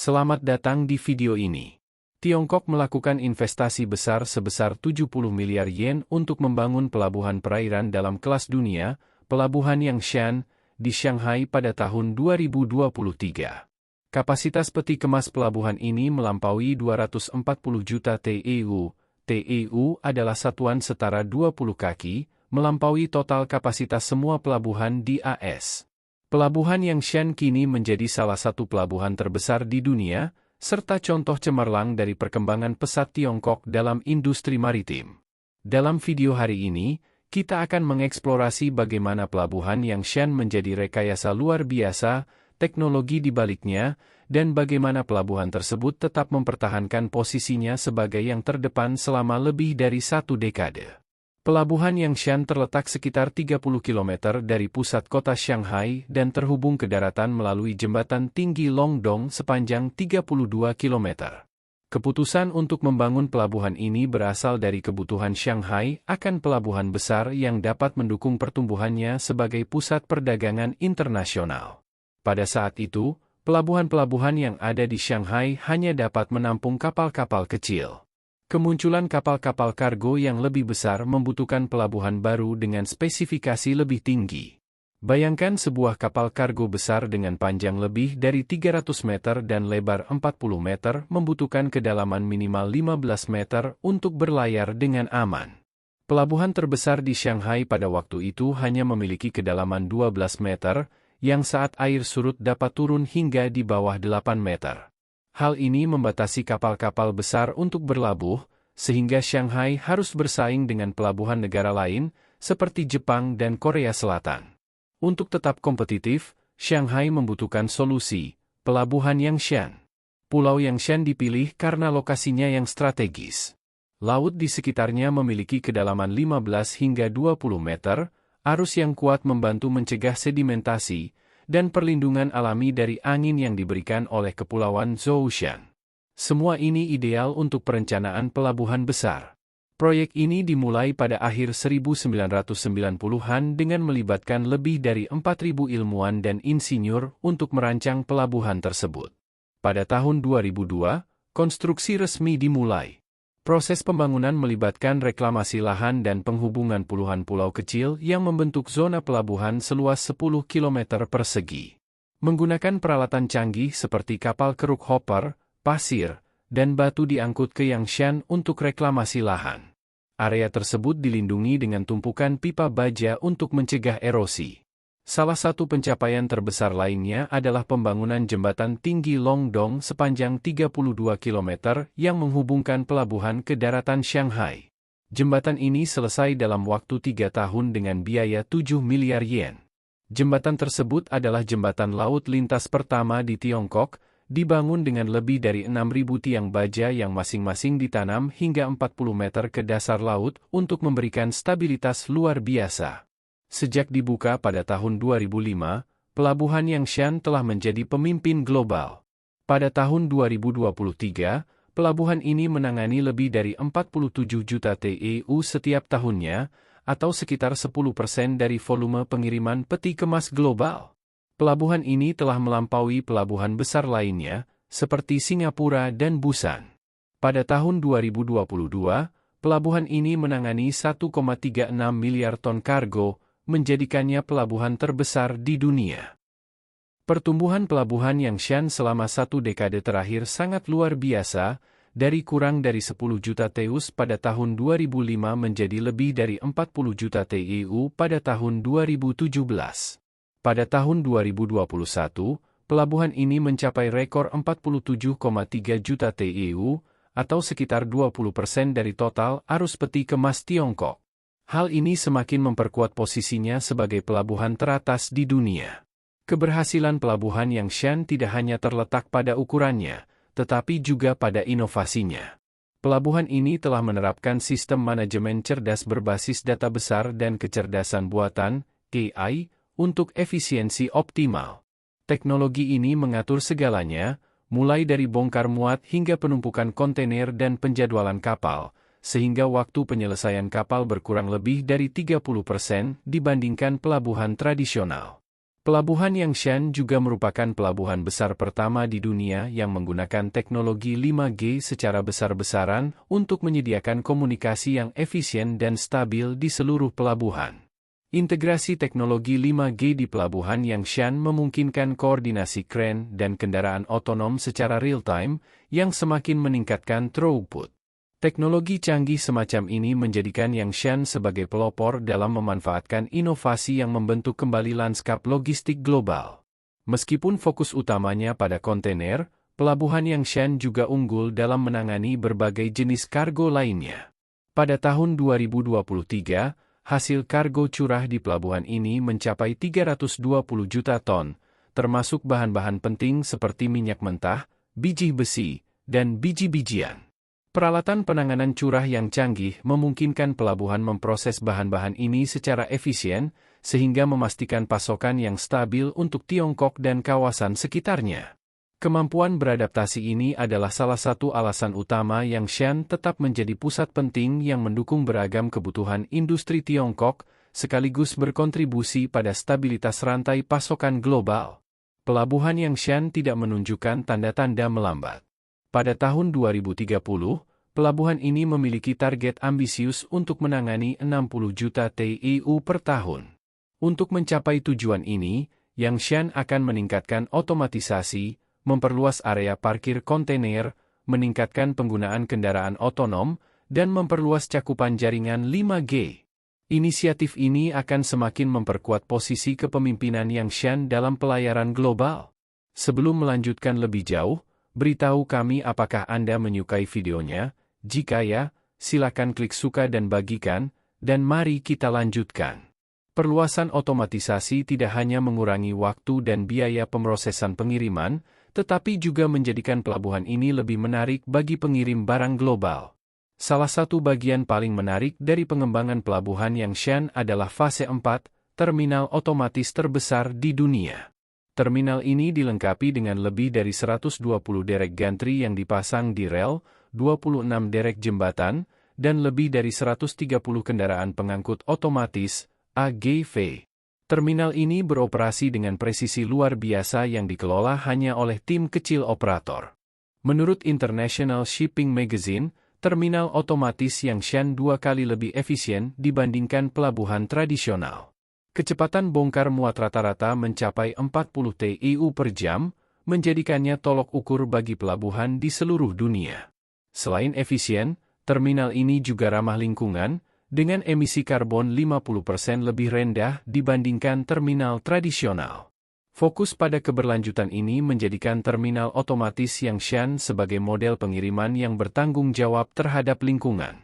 Selamat datang di video ini. Tiongkok melakukan investasi besar sebesar 70 miliar yen untuk membangun pelabuhan perairan dalam kelas dunia, Pelabuhan Yangshan, di Shanghai pada tahun 2023. Kapasitas peti kemas pelabuhan ini melampaui 240 juta TEU. TEU adalah satuan setara 20 kaki, melampaui total kapasitas semua pelabuhan di AS. Pelabuhan Yangshan kini menjadi salah satu pelabuhan terbesar di dunia, serta contoh cemerlang dari perkembangan pesat Tiongkok dalam industri maritim. Dalam video hari ini, kita akan mengeksplorasi bagaimana pelabuhan Yangshan menjadi rekayasa luar biasa, teknologi di baliknya, dan bagaimana pelabuhan tersebut tetap mempertahankan posisinya sebagai yang terdepan selama lebih dari 1 dekade. Pelabuhan Yangshan terletak sekitar 30 km dari pusat kota Shanghai dan terhubung ke daratan melalui jembatan tinggi Longdong sepanjang 32 km. Keputusan untuk membangun pelabuhan ini berasal dari kebutuhan Shanghai akan pelabuhan besar yang dapat mendukung pertumbuhannya sebagai pusat perdagangan internasional. Pada saat itu, pelabuhan-pelabuhan yang ada di Shanghai hanya dapat menampung kapal-kapal kecil. Kemunculan kapal-kapal kargo yang lebih besar membutuhkan pelabuhan baru dengan spesifikasi lebih tinggi. Bayangkan sebuah kapal kargo besar dengan panjang lebih dari 300 meter dan lebar 40 meter membutuhkan kedalaman minimal 15 meter untuk berlayar dengan aman. Pelabuhan terbesar di Shanghai pada waktu itu hanya memiliki kedalaman 12 meter, yang saat air surut dapat turun hingga di bawah 8 meter. Hal ini membatasi kapal-kapal besar untuk berlabuh, sehingga Shanghai harus bersaing dengan pelabuhan negara lain, seperti Jepang dan Korea Selatan. Untuk tetap kompetitif, Shanghai membutuhkan solusi, Pelabuhan Yangshan. Pulau Yangshan dipilih karena lokasinya yang strategis. Laut di sekitarnya memiliki kedalaman 15 hingga 20 meter, arus yang kuat membantu mencegah sedimentasi, dan perlindungan alami dari angin yang diberikan oleh Kepulauan Zhoushan. Semua ini ideal untuk perencanaan pelabuhan besar. Proyek ini dimulai pada akhir 1990-an dengan melibatkan lebih dari 4.000 ilmuwan dan insinyur untuk merancang pelabuhan tersebut. Pada tahun 2002, konstruksi resmi dimulai. Proses pembangunan melibatkan reklamasi lahan dan penghubungan puluhan pulau kecil yang membentuk zona pelabuhan seluas 10 km persegi. Menggunakan peralatan canggih seperti kapal keruk hopper, pasir, dan batu diangkut ke Yangshan untuk reklamasi lahan. Area tersebut dilindungi dengan tumpukan pipa baja untuk mencegah erosi. Salah satu pencapaian terbesar lainnya adalah pembangunan jembatan tinggi Longdong sepanjang 32 km yang menghubungkan pelabuhan ke daratan Shanghai. Jembatan ini selesai dalam waktu 3 tahun dengan biaya 7 miliar yen. Jembatan tersebut adalah jembatan laut lintas pertama di Tiongkok, dibangun dengan lebih dari 6.000 tiang baja yang masing-masing ditanam hingga 40 meter ke dasar laut untuk memberikan stabilitas luar biasa. Sejak dibuka pada tahun 2005, Pelabuhan Yangshan telah menjadi pemimpin global. Pada tahun 2023, pelabuhan ini menangani lebih dari 47 juta TEU setiap tahunnya, atau sekitar 10% dari volume pengiriman peti kemas global. Pelabuhan ini telah melampaui pelabuhan besar lainnya, seperti Singapura dan Busan. Pada tahun 2022, pelabuhan ini menangani 1,36 miliar ton kargo, menjadikannya pelabuhan terbesar di dunia. Pertumbuhan pelabuhan Yangshan selama 1 dekade terakhir sangat luar biasa, dari kurang dari 10 juta TEU pada tahun 2005 menjadi lebih dari 40 juta TEU pada tahun 2017. Pada tahun 2021, pelabuhan ini mencapai rekor 47,3 juta TEU, atau sekitar 20% dari total arus peti kemas Tiongkok. Hal ini semakin memperkuat posisinya sebagai pelabuhan teratas di dunia. Keberhasilan pelabuhan Yangshan tidak hanya terletak pada ukurannya, tetapi juga pada inovasinya. Pelabuhan ini telah menerapkan sistem manajemen cerdas berbasis data besar dan kecerdasan buatan, AI, untuk efisiensi optimal. Teknologi ini mengatur segalanya, mulai dari bongkar muat hingga penumpukan kontainer dan penjadwalan kapal, sehingga waktu penyelesaian kapal berkurang lebih dari 30% dibandingkan pelabuhan tradisional. Pelabuhan Yangshan juga merupakan pelabuhan besar pertama di dunia yang menggunakan teknologi 5G secara besar-besaran untuk menyediakan komunikasi yang efisien dan stabil di seluruh pelabuhan. Integrasi teknologi 5G di pelabuhan Yangshan memungkinkan koordinasi kren dan kendaraan otonom secara real-time yang semakin meningkatkan throughput. Teknologi canggih semacam ini menjadikan Yangshan sebagai pelopor dalam memanfaatkan inovasi yang membentuk kembali lanskap logistik global. Meskipun fokus utamanya pada kontainer, pelabuhan Yangshan juga unggul dalam menangani berbagai jenis kargo lainnya. Pada tahun 2023, hasil kargo curah di pelabuhan ini mencapai 320 juta ton, termasuk bahan-bahan penting seperti minyak mentah, biji besi, dan biji-bijian. Peralatan penanganan curah yang canggih memungkinkan pelabuhan memproses bahan-bahan ini secara efisien, sehingga memastikan pasokan yang stabil untuk Tiongkok dan kawasan sekitarnya. Kemampuan beradaptasi ini adalah salah satu alasan utama Yangshan tetap menjadi pusat penting yang mendukung beragam kebutuhan industri Tiongkok, sekaligus berkontribusi pada stabilitas rantai pasokan global. Pelabuhan Yangshan tidak menunjukkan tanda-tanda melambat. Pada tahun 2030, pelabuhan ini memiliki target ambisius untuk menangani 60 juta TEU per tahun. Untuk mencapai tujuan ini, Yangshan akan meningkatkan otomatisasi, memperluas area parkir kontainer, meningkatkan penggunaan kendaraan otonom, dan memperluas cakupan jaringan 5G. Inisiatif ini akan semakin memperkuat posisi kepemimpinan Yangshan dalam pelayaran global. Sebelum melanjutkan lebih jauh, beritahu kami apakah Anda menyukai videonya. Jika ya, silakan klik suka dan bagikan, dan mari kita lanjutkan. Perluasan otomatisasi tidak hanya mengurangi waktu dan biaya pemrosesan pengiriman, tetapi juga menjadikan pelabuhan ini lebih menarik bagi pengirim barang global. Salah satu bagian paling menarik dari pengembangan pelabuhan Yangshan adalah fase 4, terminal otomatis terbesar di dunia. Terminal ini dilengkapi dengan lebih dari 120 derek gantri yang dipasang di rel, 26 derek jembatan, dan lebih dari 130 kendaraan pengangkut otomatis, AGV. Terminal ini beroperasi dengan presisi luar biasa yang dikelola hanya oleh tim kecil operator. Menurut International Shipping Magazine, terminal otomatis Yangshan 2 kali lebih efisien dibandingkan pelabuhan tradisional. Kecepatan bongkar muat rata-rata mencapai 40 TEU per jam, menjadikannya tolok ukur bagi pelabuhan di seluruh dunia. Selain efisien, terminal ini juga ramah lingkungan, dengan emisi karbon 50% lebih rendah dibandingkan terminal tradisional. Fokus pada keberlanjutan ini menjadikan terminal otomatis Yangshan sebagai model pengiriman yang bertanggung jawab terhadap lingkungan.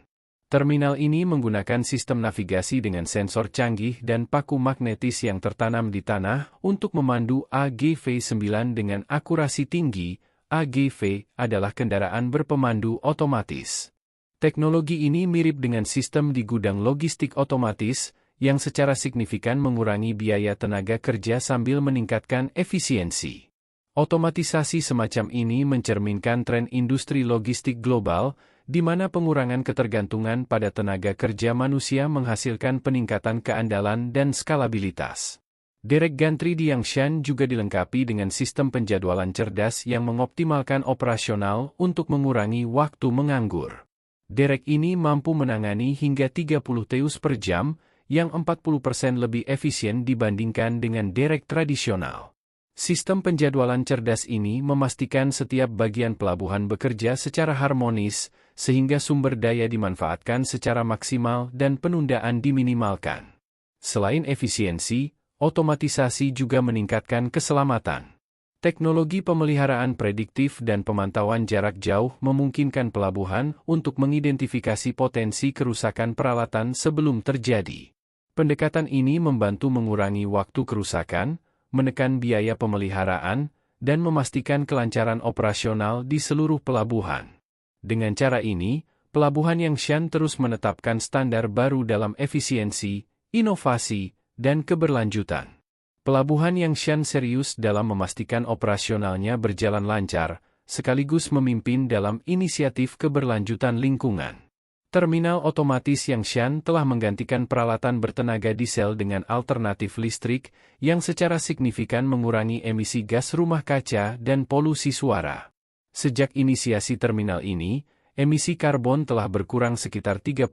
Terminal ini menggunakan sistem navigasi dengan sensor canggih dan paku magnetis yang tertanam di tanah untuk memandu AGV-9 dengan akurasi tinggi. AGV adalah kendaraan berpemandu otomatis. Teknologi ini mirip dengan sistem di gudang logistik otomatis, yang secara signifikan mengurangi biaya tenaga kerja sambil meningkatkan efisiensi. Otomatisasi semacam ini mencerminkan tren industri logistik global, di mana pengurangan ketergantungan pada tenaga kerja manusia menghasilkan peningkatan keandalan dan skalabilitas. Derek gantri di Yangshan juga dilengkapi dengan sistem penjadwalan cerdas yang mengoptimalkan operasional untuk mengurangi waktu menganggur. Derek ini mampu menangani hingga 30 TEU per jam, yang 40% lebih efisien dibandingkan dengan derek tradisional. Sistem penjadwalan cerdas ini memastikan setiap bagian pelabuhan bekerja secara harmonis, sehingga sumber daya dimanfaatkan secara maksimal dan penundaan diminimalkan. Selain efisiensi, otomatisasi juga meningkatkan keselamatan. Teknologi pemeliharaan prediktif dan pemantauan jarak jauh memungkinkan pelabuhan untuk mengidentifikasi potensi kerusakan peralatan sebelum terjadi. Pendekatan ini membantu mengurangi waktu kerusakan, menekan biaya pemeliharaan, dan memastikan kelancaran operasional di seluruh pelabuhan. Dengan cara ini, pelabuhan Yangshan terus menetapkan standar baru dalam efisiensi, inovasi, dan keberlanjutan. Pelabuhan Yangshan serius dalam memastikan operasionalnya berjalan lancar, sekaligus memimpin dalam inisiatif keberlanjutan lingkungan. Terminal otomatis Yangshan telah menggantikan peralatan bertenaga diesel dengan alternatif listrik yang secara signifikan mengurangi emisi gas rumah kaca dan polusi suara. Sejak inisiasi terminal ini, emisi karbon telah berkurang sekitar 30%,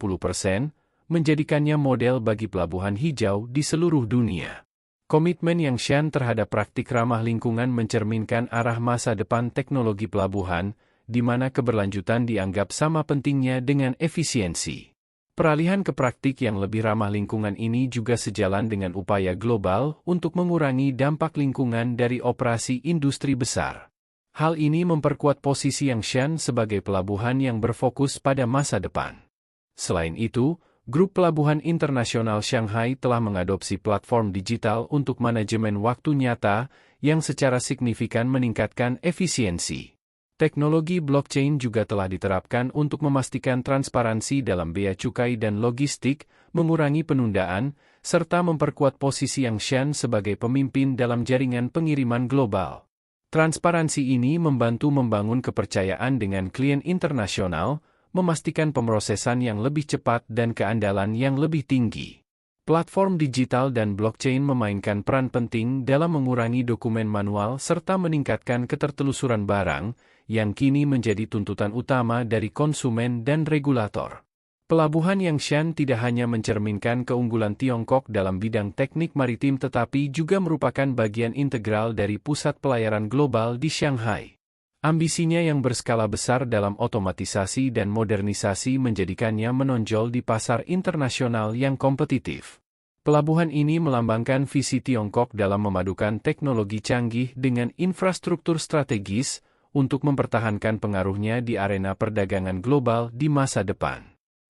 menjadikannya model bagi pelabuhan hijau di seluruh dunia. Komitmen Yangshan terhadap praktik ramah lingkungan mencerminkan arah masa depan teknologi pelabuhan, di mana keberlanjutan dianggap sama pentingnya dengan efisiensi. Peralihan ke praktik yang lebih ramah lingkungan ini juga sejalan dengan upaya global untuk mengurangi dampak lingkungan dari operasi industri besar. Hal ini memperkuat posisi Yangshan sebagai pelabuhan yang berfokus pada masa depan. Selain itu, Grup Pelabuhan Internasional Shanghai telah mengadopsi platform digital untuk manajemen waktu nyata yang secara signifikan meningkatkan efisiensi. Teknologi blockchain juga telah diterapkan untuk memastikan transparansi dalam bea cukai dan logistik, mengurangi penundaan, serta memperkuat posisi Yangshan sebagai pemimpin dalam jaringan pengiriman global. Transparansi ini membantu membangun kepercayaan dengan klien internasional, memastikan pemrosesan yang lebih cepat dan keandalan yang lebih tinggi. Platform digital dan blockchain memainkan peran penting dalam mengurangi dokumen manual serta meningkatkan ketertelusuran barang, yang kini menjadi tuntutan utama dari konsumen dan regulator. Pelabuhan Yangshan tidak hanya mencerminkan keunggulan Tiongkok dalam bidang teknik maritim tetapi juga merupakan bagian integral dari pusat pelayaran global di Shanghai. Ambisinya yang berskala besar dalam otomatisasi dan modernisasi menjadikannya menonjol di pasar internasional yang kompetitif. Pelabuhan ini melambangkan visi Tiongkok dalam memadukan teknologi canggih dengan infrastruktur strategis untuk mempertahankan pengaruhnya di arena perdagangan global di masa depan.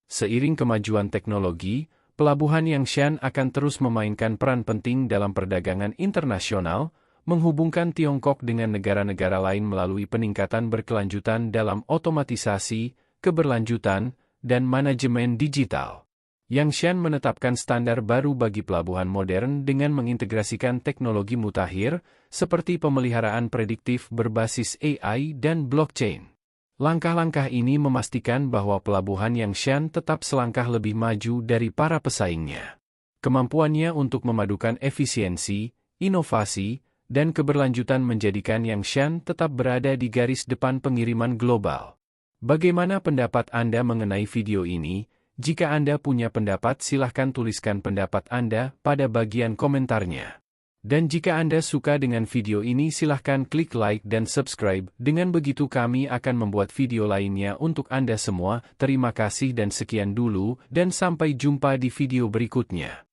Seiring kemajuan teknologi, pelabuhan Yangshan akan terus memainkan peran penting dalam perdagangan internasional, menghubungkan Tiongkok dengan negara-negara lain melalui peningkatan berkelanjutan dalam otomatisasi, keberlanjutan, dan manajemen digital. Yangshan menetapkan standar baru bagi pelabuhan modern dengan mengintegrasikan teknologi mutakhir, seperti pemeliharaan prediktif berbasis AI dan blockchain. Langkah-langkah ini memastikan bahwa pelabuhan Yangshan tetap selangkah lebih maju dari para pesaingnya. Kemampuannya untuk memadukan efisiensi, inovasi, dan keberlanjutan menjadikan Yangshan tetap berada di garis depan pengiriman global. Bagaimana pendapat Anda mengenai video ini? Jika Anda punya pendapat, silahkan tuliskan pendapat Anda pada bagian komentarnya. Dan jika Anda suka dengan video ini, silahkan klik like dan subscribe. Dengan begitu kami akan membuat video lainnya untuk Anda semua. Terima kasih dan sekian dulu, dan sampai jumpa di video berikutnya.